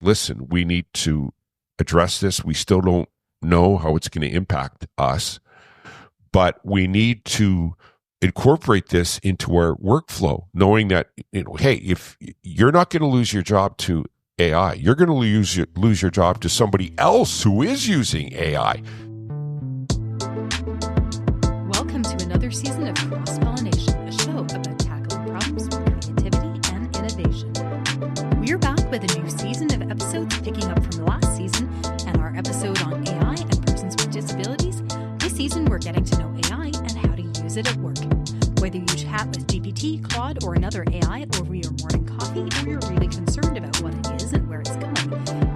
listen, we need to address this. We still don't know how it's going to impact us, but we need to incorporate this into our workflow, knowing that, hey, if you're not going to lose your job to AI, you're going to lose your job to somebody else who is using AI. Welcome to another season of Cross-polliNation, a show about tackling problems with creativity and innovation. We're back with a new season of episodes picking up from last season and our episode on AI and persons with disabilities. This season, we're getting to know AI and how to use it at work. Whether you chat with GPT, Claude, or another AI over your morning coffee, or you're really concerned about what it is and where it's going,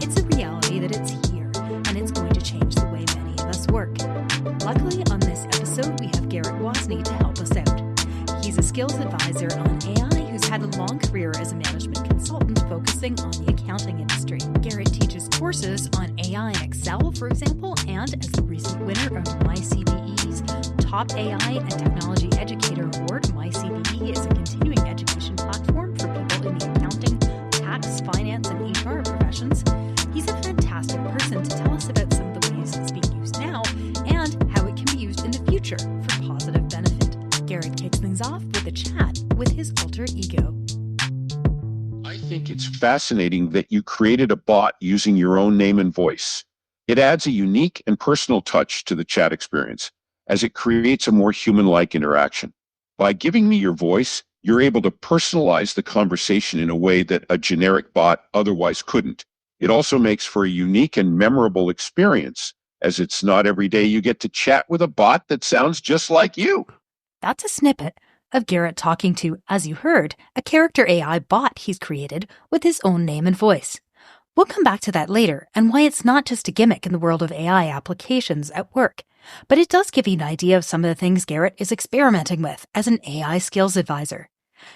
it's a reality that it's here, and it's going to change the way many of us work. Luckily, on this episode, we have Garrett Wasny to help us out. He's a skills advisor on AI who's had a long career as a management consultant focusing on the accounting industry. Garrett teaches courses on AI and Excel, for example, and as the recent winner of MyCBE's Top AI and Technology Educator Award, MyCBE is a continuing education platform for people in the accounting, tax, finance, and HR professions. He's a fantastic person to tell us about some of the ways it's being used now and how it can be used in the future for positive benefit. Garrett kicks things off with a chat with his alter ego. I think it's fascinating that you created a bot using your own name and voice. It adds a unique and personal touch to the chat experience, as it creates a more human-like interaction. By giving me your voice, you're able to personalize the conversation in a way that a generic bot otherwise couldn't. It also makes for a unique and memorable experience, as it's not every day you get to chat with a bot that sounds just like you. That's a snippet of Garrett talking to, as you heard, a character AI bot he's created with his own name and voice. We'll come back to that later and why it's not just a gimmick in the world of AI applications at work. But it does give you an idea of some of the things Garrett is experimenting with as an AI skills advisor.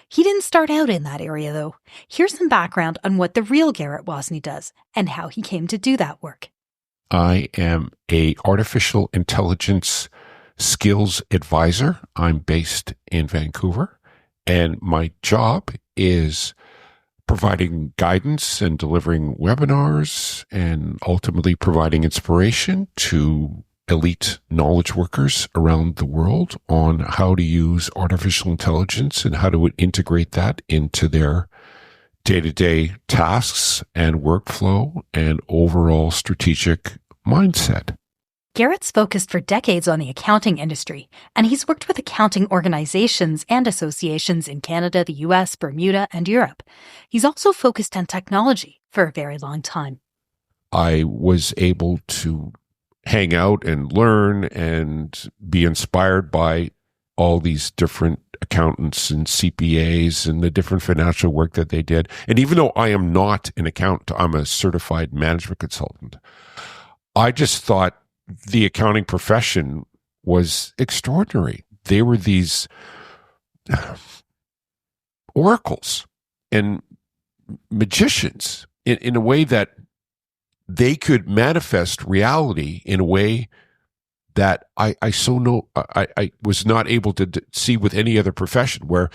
He didn't start out in that area, though. Here's some background on what the real Garrett Wasny does and how he came to do that work. I am a artificial intelligence skills advisor. I'm based in Vancouver, and my job is providing guidance and delivering webinars and ultimately providing inspiration to elite knowledge workers around the world on how to use artificial intelligence and how to integrate that into their day-to-day tasks and workflow and overall strategic mindset. Garrett's focused for decades on the accounting industry, and he's worked with accounting organizations and associations in Canada, the US, Bermuda, and Europe. He's also focused on technology for a very long time. I was able to hang out and learn and be inspired by all these different accountants and CPAs and the different financial work that they did. And even though I am not an accountant, I'm a certified management consultant, I just thought the accounting profession was extraordinary. They were these oracles and magicians in a way that they could manifest reality in a way that I was not able to see with any other profession, where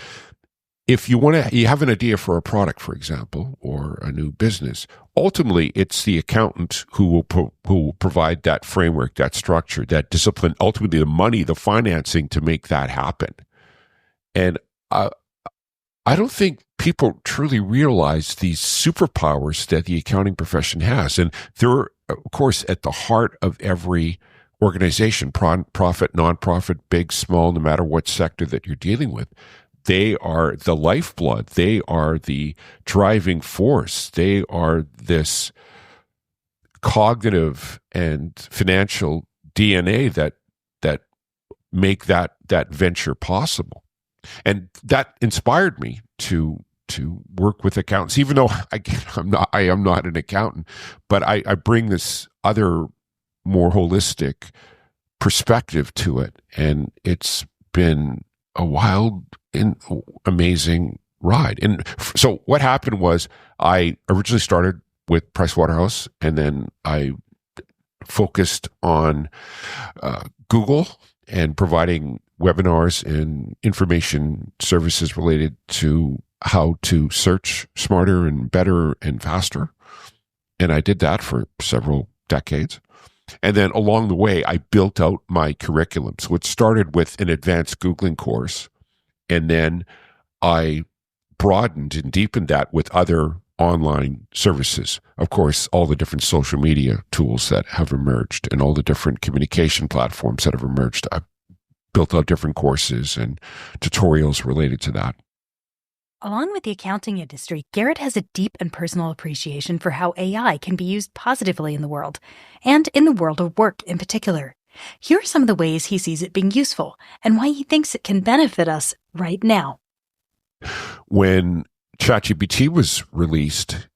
if you have an idea for a product, for example, or a new business, ultimately it's the accountant who will provide that framework, that structure, that discipline, ultimately the money, the financing to make that happen. And I don't think people truly realize these superpowers that the accounting profession has. And they're, of course, at the heart of every organization, profit, nonprofit, big, small, no matter what sector that you're dealing with. They are the lifeblood. They are the driving force. They are this cognitive and financial DNA that make that venture possible. And that inspired me to work with accountants, even though I am not an accountant, but I bring this other more holistic perspective to it. And it's been a wild and amazing ride. And so what happened was I originally started with Pricewaterhouse, and then I focused on Google and providing webinars and information services related to how to search smarter and better and faster. And I did that for several decades. And then along the way, I built out my curriculum. So it started with an advanced Googling course. And then I broadened and deepened that with other online services. Of course, all the different social media tools that have emerged and all the different communication platforms that have emerged. I've built out different courses and tutorials related to that. Along with the accounting industry, Garrett has a deep and personal appreciation for how AI can be used positively in the world, and in the world of work in particular. Here are some of the ways he sees it being useful, and why he thinks it can benefit us right now. When ChatGPT was released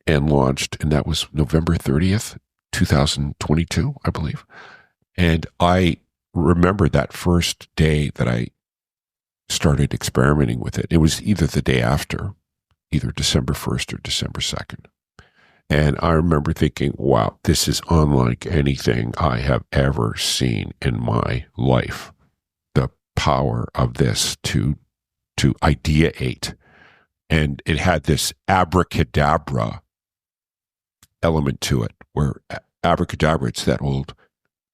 and launched, and that was November 30th, 2022, I believe. And I remember that first day that I started experimenting with it. It was either the day after, either December 1st or December 2nd. And I remember thinking, wow, this is unlike anything I have ever seen in my life. The power of this to ideate. And it had this abracadabra element to it, where abracadabra, it's that old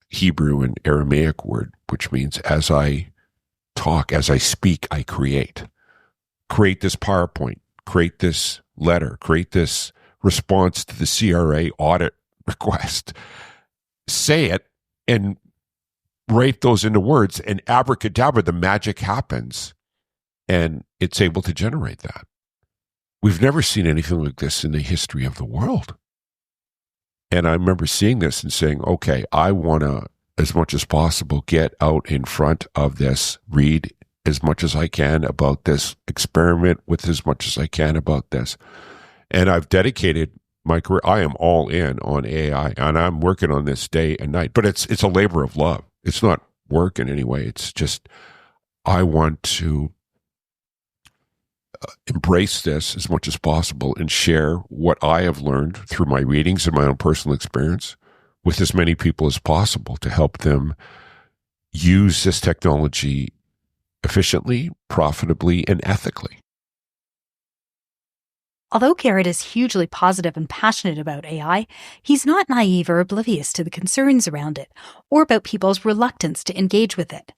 Hebrew and Aramaic word, which means as I talk, as I speak, I create. Create this PowerPoint, create this letter, create this response to the CRA audit request. Say it and write those into words, and abracadabra, the magic happens, and it's able to generate that. We've never seen anything like this in the history of the world. And I remember seeing this and saying, okay, I want to, as much as possible, get out in front of this, read as much as I can about this, experiment with as much as I can about this. And I've dedicated my career. I am all in on AI, and I'm working on this day and night. But it's a labor of love. It's not work in any way. It's just, I want to embrace this as much as possible and share what I have learned through my readings and my own personal experience with as many people as possible to help them use this technology efficiently, profitably, and ethically. Although Garrett is hugely positive and passionate about AI, he's not naive or oblivious to the concerns around it, or about people's reluctance to engage with it.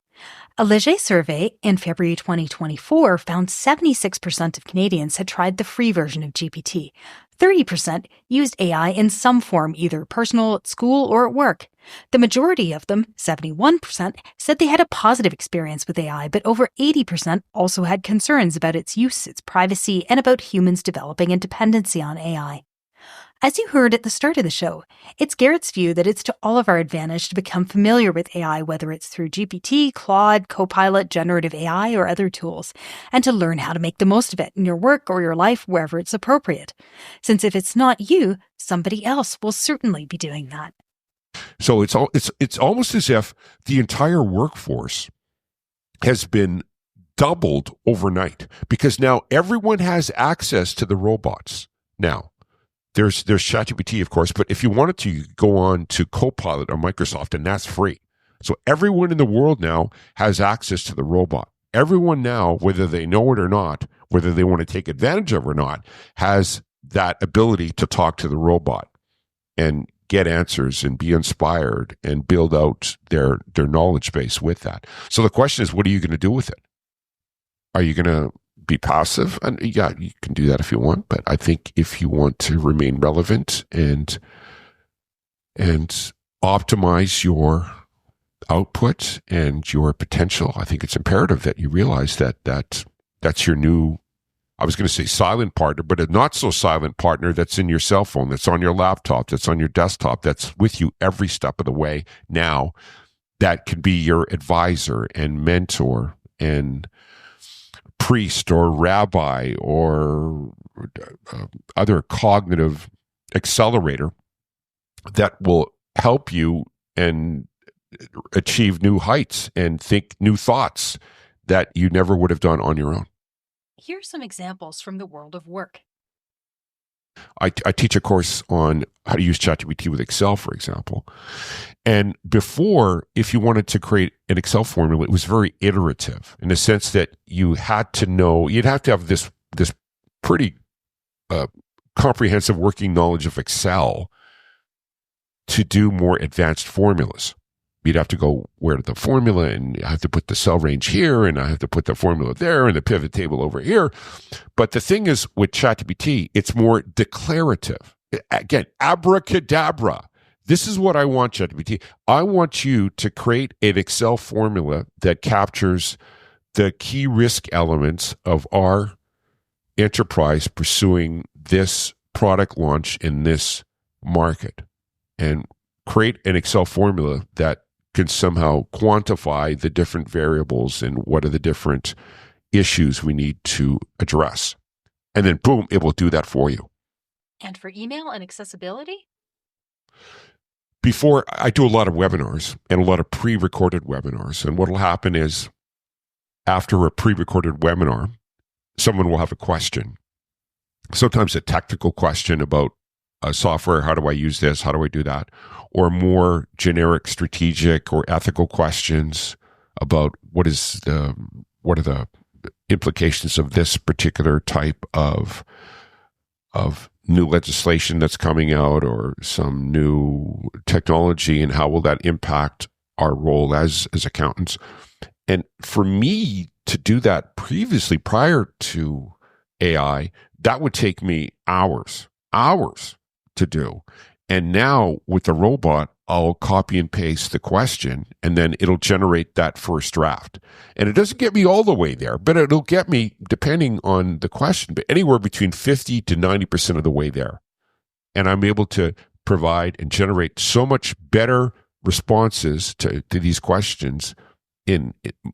A Leger survey in February 2024 found 76% of Canadians had tried the free version of GPT. 30% used AI in some form, either personal, at school, or at work. The majority of them, 71%, said they had a positive experience with AI, but over 80% also had concerns about its use, its privacy, and about humans developing a dependency on AI. As you heard at the start of the show, it's Garrett's view that it's to all of our advantage to become familiar with AI, whether it's through GPT, Claude, Copilot, generative AI, or other tools, and to learn how to make the most of it in your work or your life wherever it's appropriate. Since if it's not you, somebody else will certainly be doing that. So it's almost as if the entire workforce has been doubled overnight, because now everyone has access to the robots. Now, there's ChatGPT, of course, but if you wanted to, you could go on to Copilot or Microsoft, and that's free. So everyone in the world now has access to the robot. Everyone now, whether they know it or not, whether they want to take advantage of it or not, has that ability to talk to the robot and get answers and be inspired and build out their knowledge base with that. So the question is, what are you going to do with it? Are you going to be passive? And yeah, you can do that if you want, but I think if you want to remain relevant and optimize your output and your potential, I think it's imperative that you realize that's your new, I was going to say silent partner, but a not so silent partner that's in your cell phone, that's on your laptop, that's on your desktop, that's with you every step of the way now, that can be your advisor and mentor and priest or rabbi or other cognitive accelerator that will help you and achieve new heights and think new thoughts that you never would have done on your own. Here's some examples from the world of work. I teach a course on how to use ChatGPT with Excel, for example. And before, if you wanted to create an Excel formula, it was very iterative in the sense that you had to know, you'd have to have this pretty comprehensive working knowledge of Excel to do more advanced formulas. You'd have to go where the formula, and I have to put the cell range here, and I have to put the formula there, and the pivot table over here. But the thing is, with ChatGPT, it's more declarative. Again, abracadabra. This is what I want, ChatGPT. I want you to create an Excel formula that captures the key risk elements of our enterprise pursuing this product launch in this market, and create an Excel formula that can somehow quantify the different variables and what are the different issues we need to address. And then boom, it will do that for you. And for email and accessibility? Before, I do a lot of webinars and a lot of pre-recorded webinars. And what will happen is after a pre-recorded webinar, someone will have a question. Sometimes a technical question about software. How do I use this? How do I do that? Or more generic strategic or ethical questions about what are the implications of this particular type of new legislation that's coming out, or some new technology, and how will that impact our role as accountants. And for me to do that previously, prior to AI, that would take me hours to do. And now with the robot, I'll copy and paste the question, and then it'll generate that first draft. And it doesn't get me all the way there, but it'll get me, depending on the question, but anywhere between 50 to 90% of the way there. And I'm able to provide and generate so much better responses to these questions in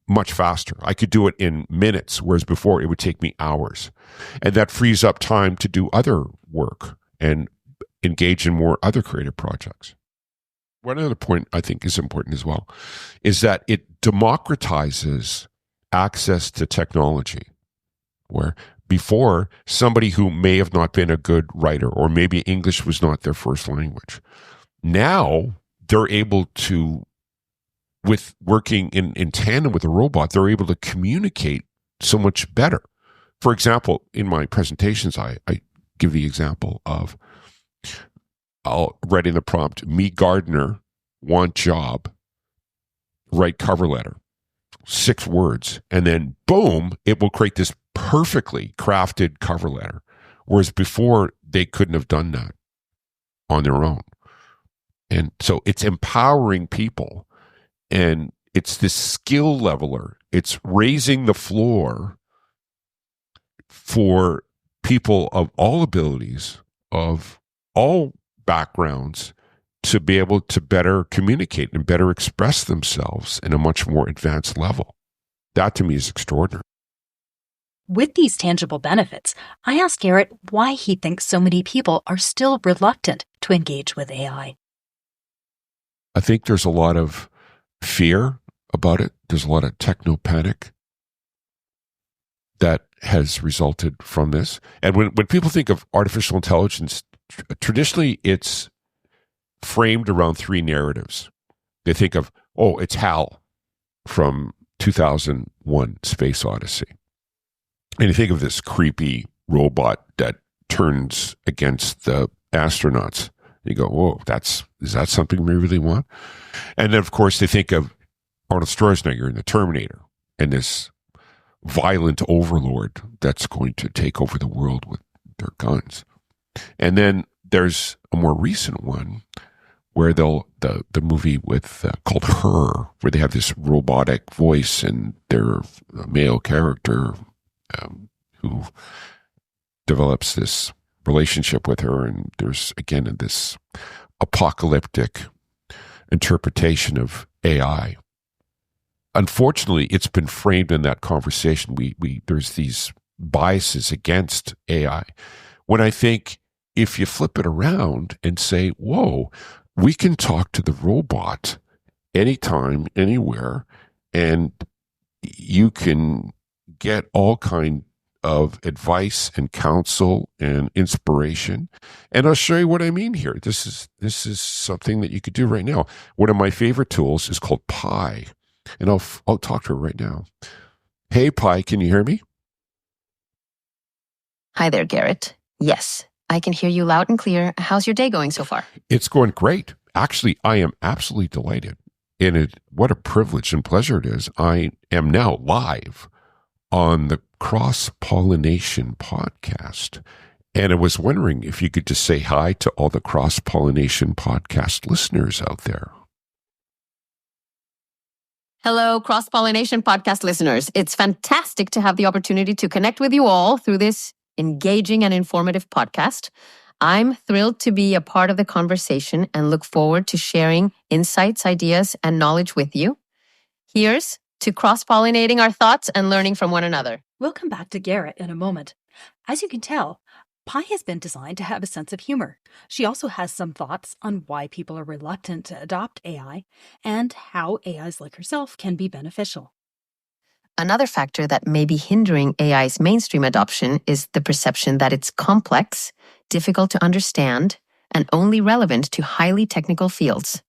much faster. I could do it in minutes, whereas before it would take me hours. And that frees up time to do other work and engage in more other creative projects. One other point I think is important as well is that it democratizes access to technology, where before, somebody who may have not been a good writer, or maybe English was not their first language, now they're able to, with working in tandem with a robot, they're able to communicate so much better. For example, in my presentations, I give the example of I'll write in the prompt, me gardener, want job, write cover letter, 6 words, and then boom, it will create this perfectly crafted cover letter. Whereas before, they couldn't have done that on their own. And so it's empowering people, and it's this skill leveler. It's raising the floor for people of all abilities, of all backgrounds, to be able to better communicate and better express themselves in a much more advanced level. That to me is extraordinary. With these tangible benefits, I asked Garrett why he thinks so many people are still reluctant to engage with AI. I think there's a lot of fear about it. There's a lot of techno panic that has resulted from this. And when people think of artificial intelligence, traditionally it's framed around 3 narratives. They think of, oh, it's HAL from 2001 Space Odyssey. And you think of this creepy robot that turns against the astronauts. You go, whoa, is that something we really want? And then, of course, they think of Arnold Schwarzenegger in The Terminator and this violent overlord that's going to take over the world with their guns. And then there's a more recent one where the movie with called Her, where they have this robotic voice and they're a male character who develops this relationship with her, and there's again this apocalyptic interpretation of AI. Unfortunately, it's been framed in that conversation. There's these biases against AI. When I think if you flip it around and say, whoa, we can talk to the robot anytime, anywhere, and you can get all kind of advice and counsel and inspiration. And I'll show you what I mean here. This is something that you could do right now. One of my favorite tools is called Pi. And I'll talk to her right now. Hey, Pi, can you hear me? Hi there, Garrett. Yes, I can hear you loud and clear. How's your day going so far? It's going great. Actually, I am absolutely delighted. What a privilege and pleasure it is. I am now live on the Cross-polliNation podcast. And I was wondering if you could just say hi to all the Cross-polliNation podcast listeners out there. Hello, Cross-polliNation podcast listeners. It's fantastic to have the opportunity to connect with you all through this engaging and informative podcast. I'm thrilled to be a part of the conversation and look forward to sharing insights, ideas, and knowledge with you. Here's to cross-pollinating our thoughts and learning from one another. We'll come back to Garrett in a moment. As you can tell, Pi has been designed to have a sense of humor. She also has some thoughts on why people are reluctant to adopt AI and how AIs like herself can be beneficial. Another factor that may be hindering AI's mainstream adoption is the perception that it's complex, difficult to understand, and only relevant to highly technical fields.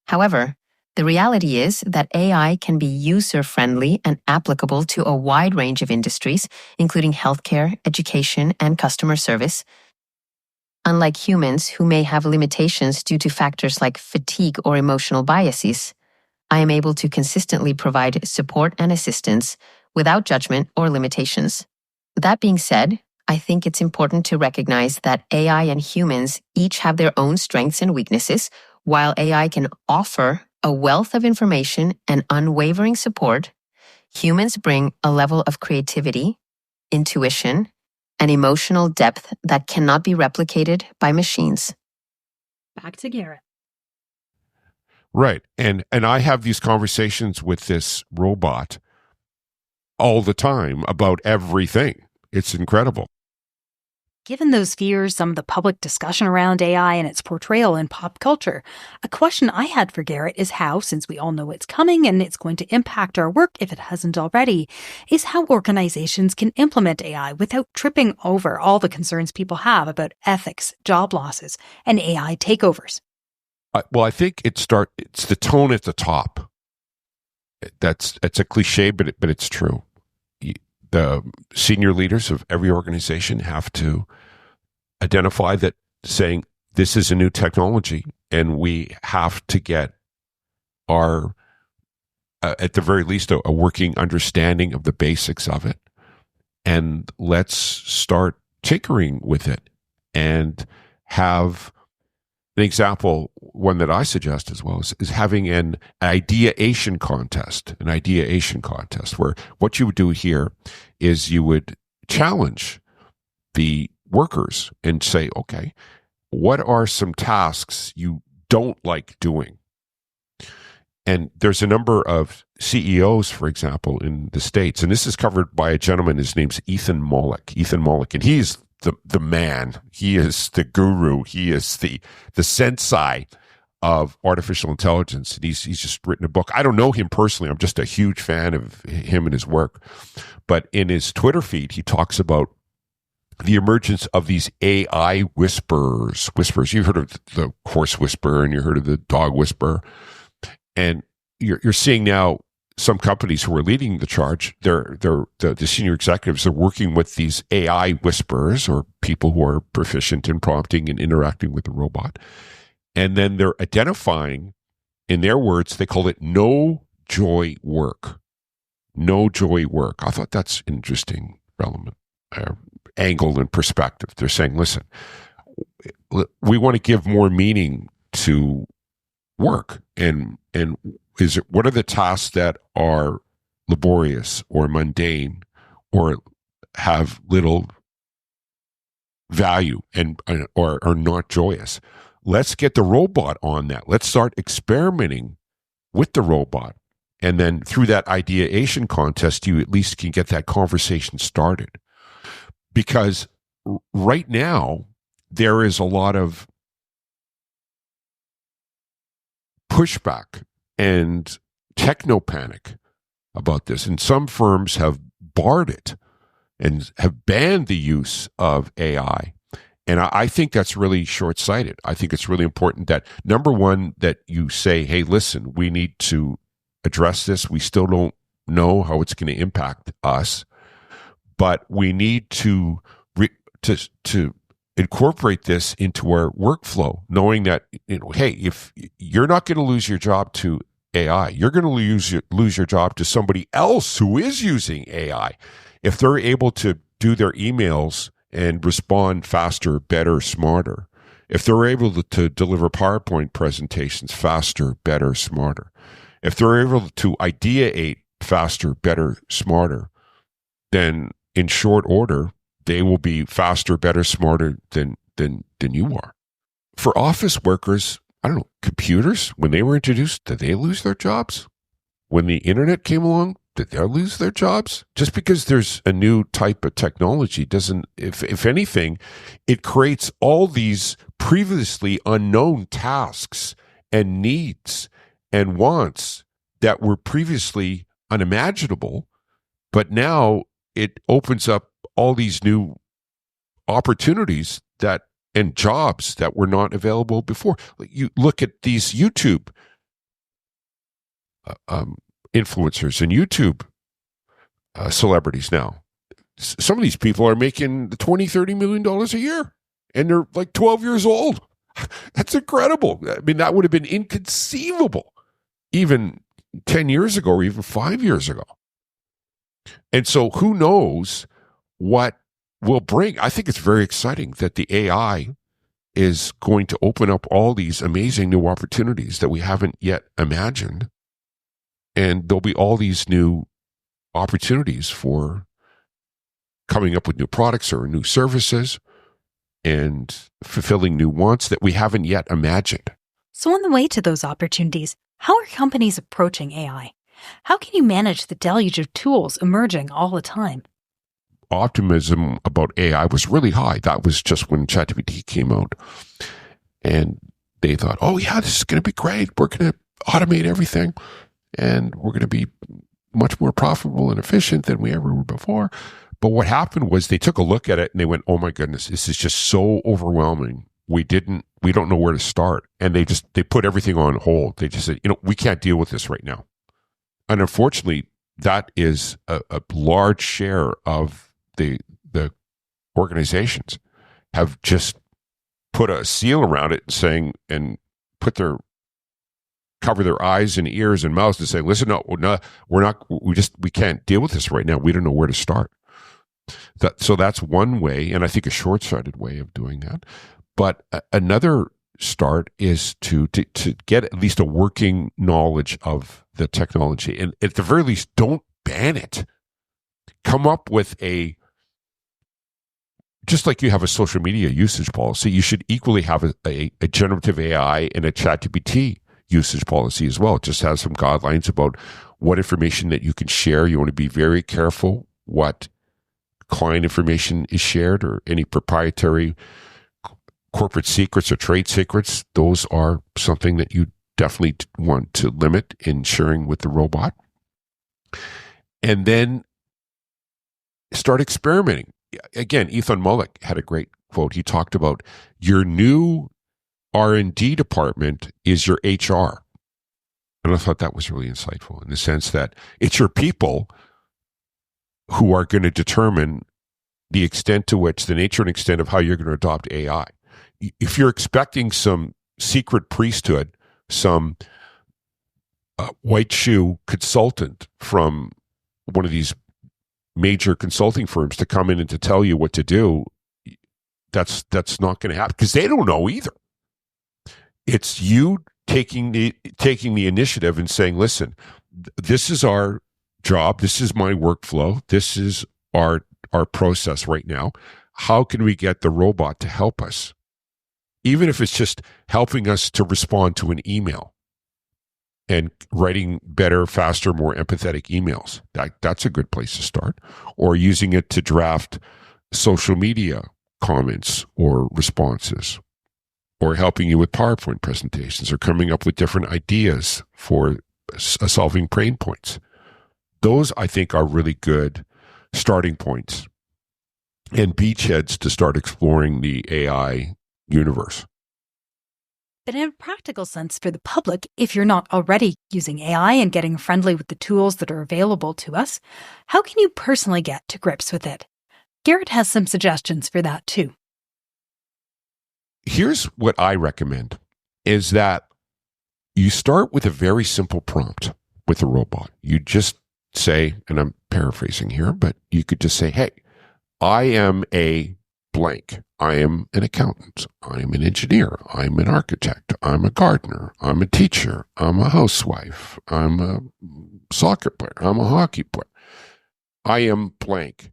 However, the reality is that AI can be user-friendly and applicable to a wide range of industries, including healthcare, education, and customer service. Unlike humans who may have limitations due to factors like fatigue or emotional biases, I am able to consistently provide support and assistance without judgment or limitations. That being said, I think it's important to recognize that AI and humans each have their own strengths and weaknesses. While AI can offer a wealth of information and unwavering support, humans bring a level of creativity, intuition, and emotional depth that cannot be replicated by machines. Back to Garrett. Right. And I have these conversations with this robot all the time about everything. It's incredible. Given those fears, some of the public discussion around AI and its portrayal in pop culture, a question I had for Garrett is how, since we all know it's coming and it's going to impact our work if it hasn't already, is how organizations can implement AI without tripping over all the concerns people have about ethics, job losses, and AI takeovers. Well, I think it's the tone at the top. It's a cliche, but it's true. The senior leaders of every organization have to identify that, saying this is a new technology and we have to get our, at the very least, a working understanding of the basics of it. And let's start tinkering with it and have an example. One that I suggest as well is having an ideation contest, where what you would do here is you would challenge the workers and say, okay, what are some tasks you don't like doing? And there's a number of CEOs, for example, in the States, and this is covered by a gentleman, his name's Ethan Mollick, and he's the man. He is the guru. He is the sensei of artificial intelligence. And he's just written a book. I don't know him personally. I'm just a huge fan of him and his work. But in his Twitter feed, he talks about the emergence of these AI whisperers. You've heard of the horse whisperer and you heard of the dog whisperer. And you're seeing now some companies who are leading the charge, the senior executives are working with these AI whisperers, or people who are proficient in prompting and interacting with the robot. And then they're identifying, in their words, they call it no joy work. No joy work. I thought that's interesting, relevant angle and perspective. They're saying, listen, we want to give more meaning to work, and what are the tasks that are laborious or mundane or have little value and or are not joyous? Let's get the robot on that. Let's start experimenting with the robot. And then through that ideation contest, you at least can get that conversation started. Because right now, there is a lot of pushback and techno panic about this. And some firms have barred it and have banned the use of AI. And I think that's really short-sighted. I think it's really important that, number one, that you say, hey, listen, we need to address this. We still don't know how it's going to impact us, but we need to incorporate this into our workflow, knowing that, hey, if you're not going to lose your job to AI, you're going to lose your job to somebody else who is using AI. If they're able to do their emails and respond faster, better, smarter, if they're able to deliver PowerPoint presentations faster, better, smarter, if they're able to ideate faster, better, smarter, then in short order, they will be faster, better, smarter than you are. For office workers, I don't know, computers, when they were introduced, did they lose their jobs? When the internet came along, did they lose their jobs? Just because there's a new type of technology doesn't, if anything, it creates all these previously unknown tasks and needs and wants that were previously unimaginable, but now it opens up all these new opportunities and jobs that were not available before. You look at these YouTube influencers and YouTube celebrities now. Some of these people are making $20-30 million a year, and they're like 12 years old. That's incredible. I mean, that would have been inconceivable even 10 years ago or even 5 years ago. And so who knows what will bring. I think it's very exciting that the AI is going to open up all these amazing new opportunities that we haven't yet imagined. And there'll be all these new opportunities for coming up with new products or new services and fulfilling new wants that we haven't yet imagined. So on the way to those opportunities, how are companies approaching AI? How can you manage the deluge of tools emerging all the time? Optimism about AI was really high. That was just when ChatGPT came out. And they thought, oh yeah, this is going to be great. We're going to automate everything. And we're going to be much more profitable and efficient than we ever were before. But what happened was they took a look at it and they went, oh my goodness, this is just so overwhelming. We don't know where to start. And they put everything on hold. They just said, we can't deal with this right now. And unfortunately, that is a large share of the organizations have just put a seal around it and cover their eyes and ears and mouths and say, listen, no, we can't deal with this right now. We don't know where to start. So that's one way, and I think a short-sighted way of doing that. But another start is to get at least a working knowledge of the technology. And at the very least, don't ban it. Come up with just like you have a social media usage policy, you should equally have a generative AI and a ChatGPT usage policy as well. It just has some guidelines about what information that you can share. You want to be very careful what client information is shared or any proprietary corporate secrets or trade secrets. Those are something that you definitely want to limit in sharing with the robot. And then start experimenting. Again, Ethan Mullick had a great quote. He talked about your new R&D department is your HR. And I thought that was really insightful in the sense that it's your people who are going to determine the extent to which, the nature and extent of how you're going to adopt AI. If you're expecting some secret priesthood, some white shoe consultant from one of these major consulting firms to come in and to tell you what to do, that's not going to happen because they don't know either. It's you taking the initiative and saying, listen, this is our job. This is my workflow. This is our process right now. How can we get the robot to help us? Even if it's just helping us to respond to an email and writing better, faster, more empathetic emails. That's a good place to start. Or using it to draft social media comments or responses, or helping you with PowerPoint presentations, or coming up with different ideas for solving pain points. Those, I think, are really good starting points and beachheads to start exploring the AI universe. But in a practical sense for the public, if you're not already using AI and getting friendly with the tools that are available to us, how can you personally get to grips with it? Garrett has some suggestions for that too. here's what I recommend is that you start with a very simple prompt with a robot. You just say, and I'm paraphrasing here, but you could just say, hey, I am a blank. I am an accountant. I am an engineer. I'm an architect. I'm a gardener. I'm a teacher. I'm a housewife. I'm a soccer player. I'm a hockey player. I am blank.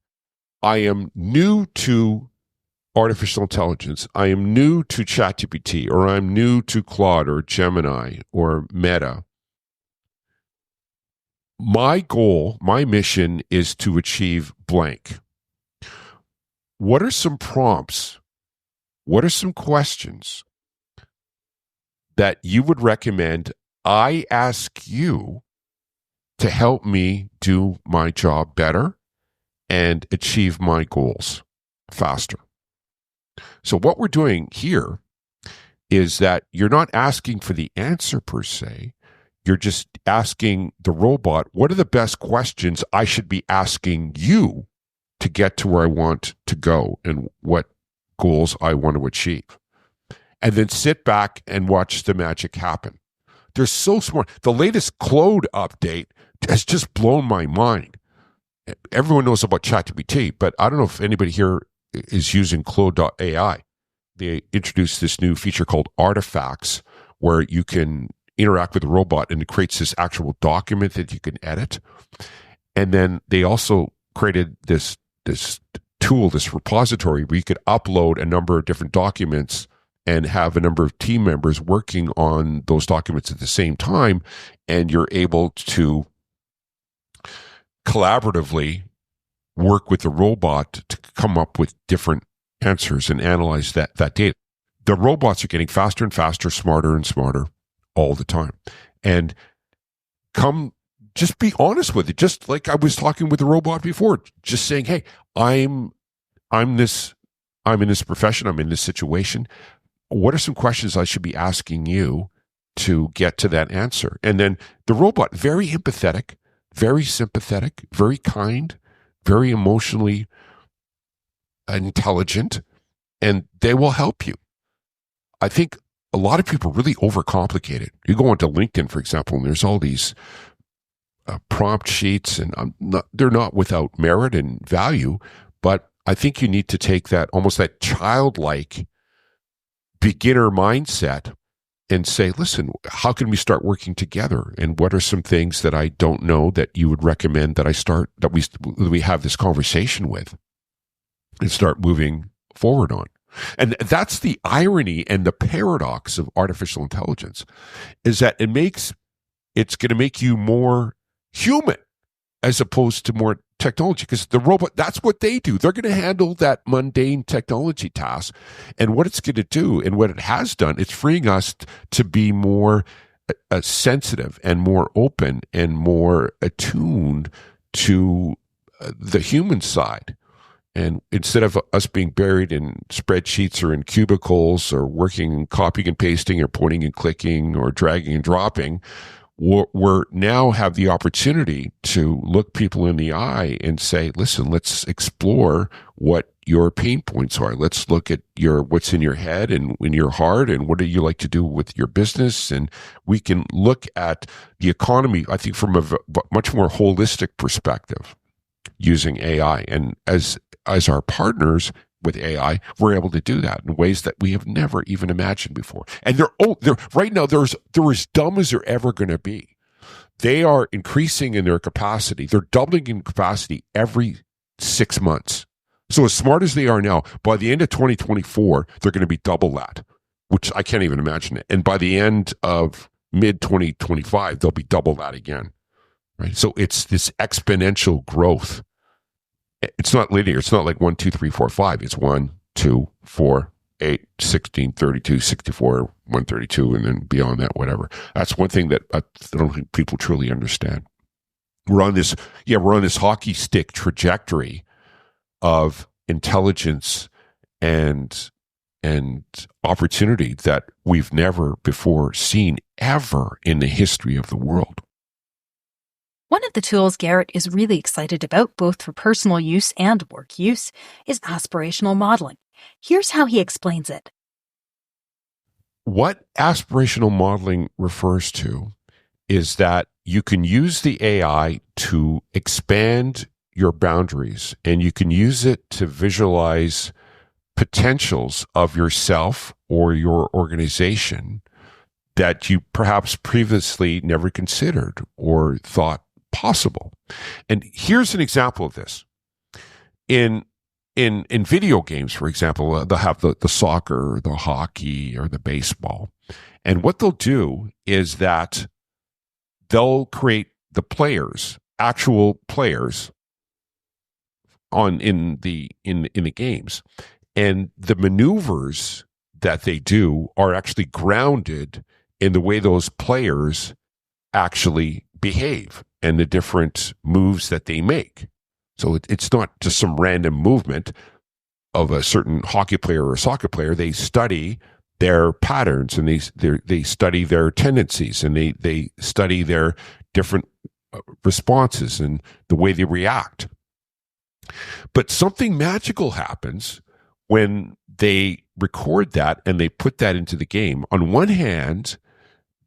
I am new to artificial intelligence. I am new to ChatGPT, or I'm new to Claude or Gemini or Meta. My goal, my mission is to achieve blank. What are some prompts? What are some questions that you would recommend I ask you to help me do my job better and achieve my goals faster? So what we're doing here is that you're not asking for the answer per se. You're just asking the robot, what are the best questions I should be asking you to get to where I want to go and what goals I want to achieve? And then sit back and watch the magic happen. They're so smart. The latest Claude update has just blown my mind. Everyone knows about ChatGPT, but I don't know if anybody here is using Claude.ai. They introduced this new feature called Artifacts, where you can interact with the robot and it creates this actual document that you can edit. And then they also created this tool, this repository, where you could upload a number of different documents and have a number of team members working on those documents at the same time. And you're able to collaboratively work with the robot to come up with different answers and analyze that data. The robots are getting faster and faster, smarter and smarter all the time. And just be honest with it. Just like I was talking with the robot before, just saying, hey, I'm in this profession, I'm in this situation. What are some questions I should be asking you to get to that answer? And then the robot, very empathetic, very sympathetic, very kind, very emotionally intelligent, and they will help you. I think a lot of people really overcomplicate it. You go onto LinkedIn, for example, and there's all these prompt sheets, and they're not without merit and value, but I think you need to take that almost that childlike beginner mindset and say, listen, how can we start working together? And what are some things that I don't know that you would recommend that we have this conversation with and start moving forward on? And that's the irony and the paradox of artificial intelligence, is that it's going to make you more human as opposed to more technology, because the robot, that's what they do. They're going to handle that mundane technology task. And what it's going to do, and what it has done, it's freeing us to be more sensitive and more open and more attuned to the human side. And instead of us being buried in spreadsheets or in cubicles or working, copying and pasting or pointing and clicking or dragging and dropping, we're now have the opportunity to look people in the eye and say, listen, let's explore what your pain points are. Let's look at what's in your head and in your heart, and what do you like to do with your business? And we can look at the economy, I think, from a much more holistic perspective using AI. And as our partners with AI, we're able to do that in ways that we have never even imagined before. And they're right now, they're as dumb as they're ever going to be. They are increasing in their capacity. They're doubling in capacity every 6 months. So as smart as they are now, by the end of 2024, they're going to be double that, which I can't even imagine it. And by the end of mid-2025, they'll be double that again. Right? So it's this exponential growth. It's not linear. It's not like 1, 2, 3, 4, 5. It's 1, 2, 4, 8, 16, 32, 64, 132, and then beyond that, whatever. That's one thing that I don't think people truly understand. We're on this hockey stick trajectory of intelligence and opportunity that we've never before seen ever in the history of the world. One of the tools Garrett is really excited about, both for personal use and work use, is aspirational modeling. Here's how he explains it. what aspirational modeling refers to is that you can use the AI to expand your boundaries, and you can use it to visualize potentials of yourself or your organization that you perhaps previously never considered or thought possible. And here's an example of this. In video games, for example, they'll have the soccer, or the hockey, or the baseball. And what they'll do is that they'll create the players, actual players, in the games. And the maneuvers that they do are actually grounded in the way those players actually behave and the different moves that they make. So it's not just some random movement of a certain hockey player or soccer player. They study their patterns, and they study their tendencies, and they study their different responses and the way they react. But something magical happens when they record that and they put that into the game. On one hand,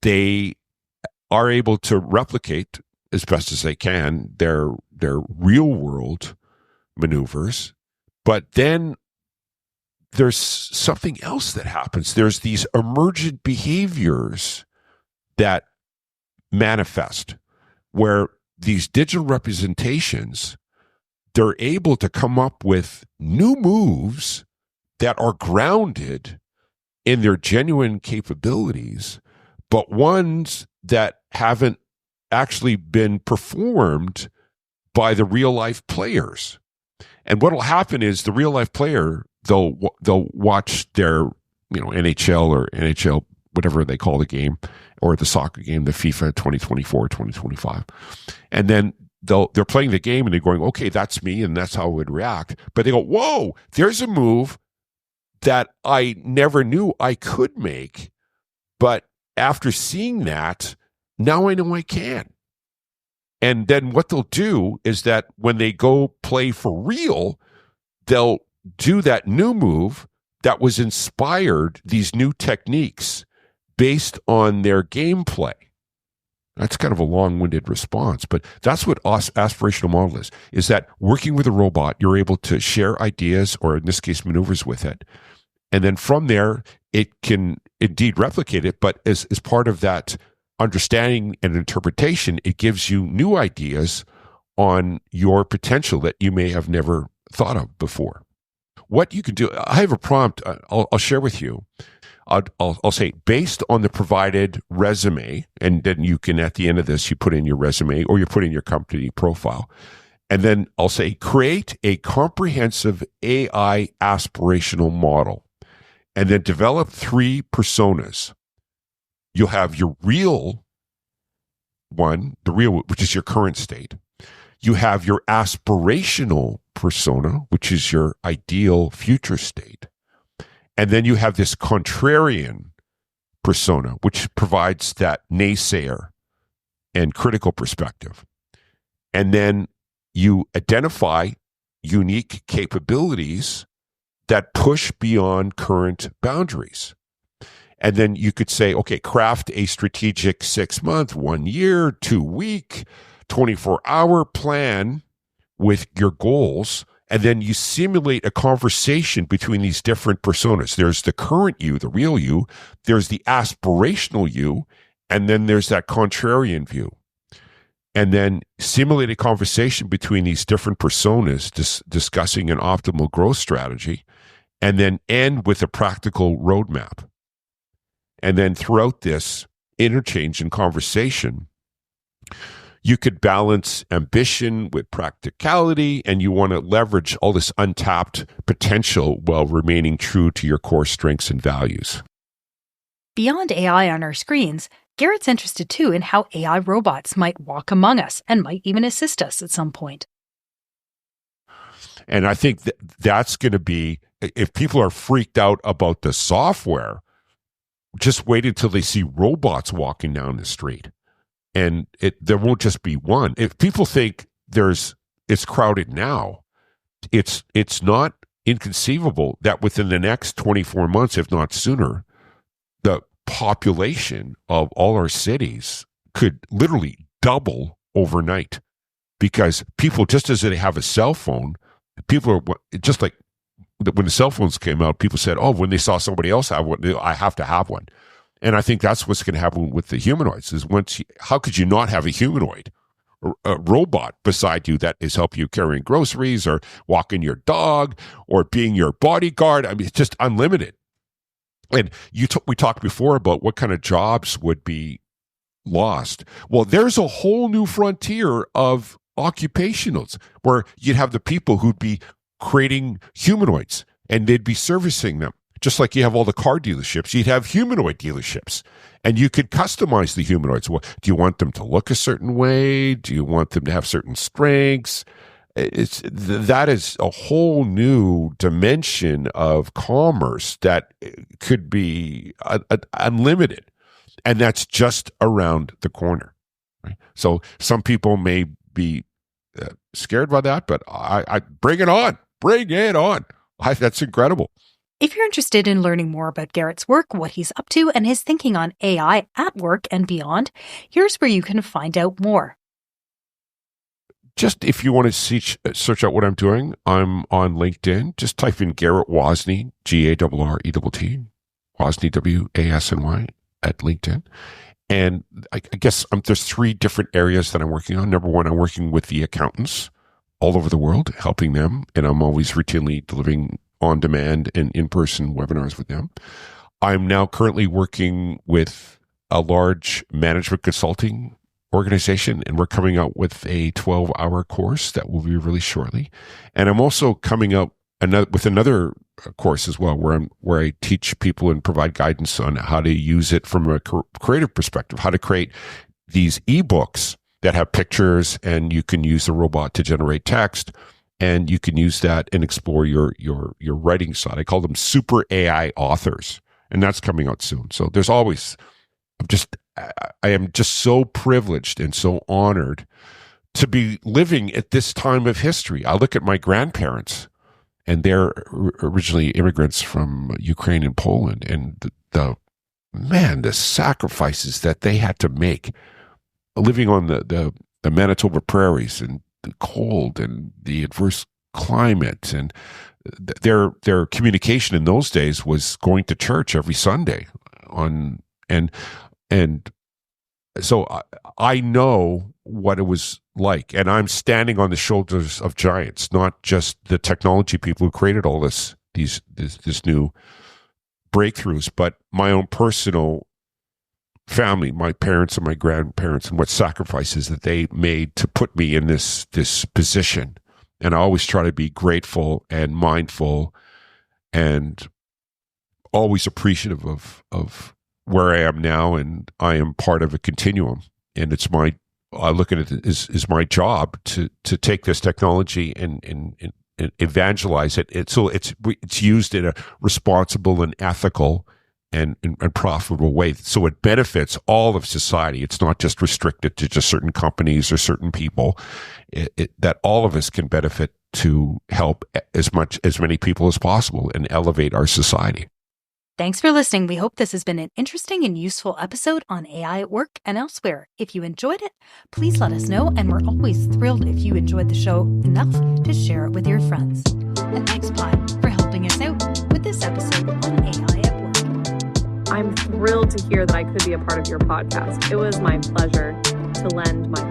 they are able to replicate as best as they can their real world maneuvers, but then there's something else that happens. There's these emergent behaviors that manifest where these digital representations, they're able to come up with new moves that are grounded in their genuine capabilities, but ones that haven't actually been performed by the real life players. And what will happen is the real life player, they'll watch their NHL or NHL, whatever they call the game, or the soccer game, the FIFA 2024, 2025. And then they're playing the game and they're going, okay, that's me, and that's how I would react. But they go, whoa, there's a move that I never knew I could make. But after seeing that, now I know I can. And then what they'll do is that when they go play for real, they'll do that new move that was inspired, these new techniques based on their gameplay. That's kind of a long-winded response, but that's what aspirational model is that working with a robot, you're able to share ideas, or in this case, maneuvers with it. And then from there, it can indeed replicate it, but as part of that understanding and interpretation, it gives you new ideas on your potential that you may have never thought of before. What you can do, I have a prompt I'll share with you. I'll say, based on the provided resume, and then you can, at the end of this, you put in your resume or you put in your company profile. And then I'll say, create a comprehensive AI aspirational model, and then develop 3 personas. You'll have your real one, which is your current state. You have your aspirational persona, which is your ideal future state. And then you have this contrarian persona, which provides that naysayer and critical perspective. And then you identify unique capabilities that push beyond current boundaries. And then you could say, okay, craft a strategic 6-month, 1 year, 2-week, 24-hour plan with your goals. And then you simulate a conversation between these different personas. There's the current you, the real you. There's the aspirational you. And then there's that contrarian view. And then simulate a conversation between these different personas discussing an optimal growth strategy. And then end with a practical roadmap. And then throughout this interchange and conversation, you could balance ambition with practicality, and you want to leverage all this untapped potential while remaining true to your core strengths and values. Beyond AI on our screens, Garrett's interested too in how AI robots might walk among us and might even assist us at some point. And I think that's going to be, if people are freaked out about the software, just wait until they see robots walking down the street. And there won't just be one. If people think it's crowded now, it's not inconceivable that within the next 24 months, if not sooner, the population of all our cities could literally double overnight, because people, just as they have a cell phone, people are just like when the cell phones came out, people said, oh, when they saw somebody else have one, I have to have one. And I think that's what's going to happen with the humanoids is how could you not have a humanoid, a robot beside you that is helping you carrying groceries or walking your dog or being your bodyguard? I mean, it's just unlimited. And we talked before about what kind of jobs would be lost. Well, there's a whole new frontier of occupationals where you'd have the people who'd be creating humanoids and they'd be servicing them. Just like you have all the car dealerships, you'd have humanoid dealerships, and you could customize the humanoids. Well, do you want them to look a certain way? Do you want them to have certain strengths? That is a whole new dimension of commerce that could be unlimited, and that's just around the corner. Right? So some people may be scared by that, but I bring it on. Bring it on. That's incredible. If you're interested in learning more about Garrett's work, what he's up to, and his thinking on AI at work and beyond, here's where you can find out more. Just if you want to search out what I'm doing, I'm on LinkedIn. Just type in Garrett Wasny, Garrett, Wasny, Wasny, at LinkedIn. And I guess there's 3 different areas that I'm working on. Number 1, I'm working with the accountants all over the world, helping them. And I'm always routinely delivering on-demand and in-person webinars with them. I'm now currently working with a large management consulting organization, and we're coming out with a 12-hour course that will be released shortly. And I'm also coming out with another course as well, where I teach people and provide guidance on how to use it from a creative perspective, how to create these ebooks that have pictures, and you can use the robot to generate text. And you can use that and explore your writing side. I call them super AI authors, and that's coming out soon. So there's always, I am just so privileged and so honored to be living at this time of history. I look at my grandparents, and they're originally immigrants from Ukraine and Poland, and the sacrifices that they had to make living on the Manitoba prairies and the cold and the adverse climate, and their communication in those days was going to church every Sunday and so I know what it was like, and I'm standing on the shoulders of giants, not just the technology people who created all this new breakthroughs, but my own personal family, my parents and my grandparents, and what sacrifices that they made to put me in this position. And I always try to be grateful and mindful and always appreciative of where I am now. And I am part of a continuum. And I look at it as my job to take this technology and evangelize it. So it's used in a responsible and ethical and profitable way, so it benefits all of society. It's not just restricted to just certain companies or certain people. That all of us can benefit to help as many people as possible and elevate our society. Thanks for listening. We hope this has been an interesting and useful episode on AI at work and elsewhere. If you enjoyed it, please let us know, and we're always thrilled if you enjoyed the show enough to share it with your friends. And thanks, Pi, for helping us out with this episode on AI at work. I'm thrilled to hear that I could be a part of your podcast. It was my pleasure to lend my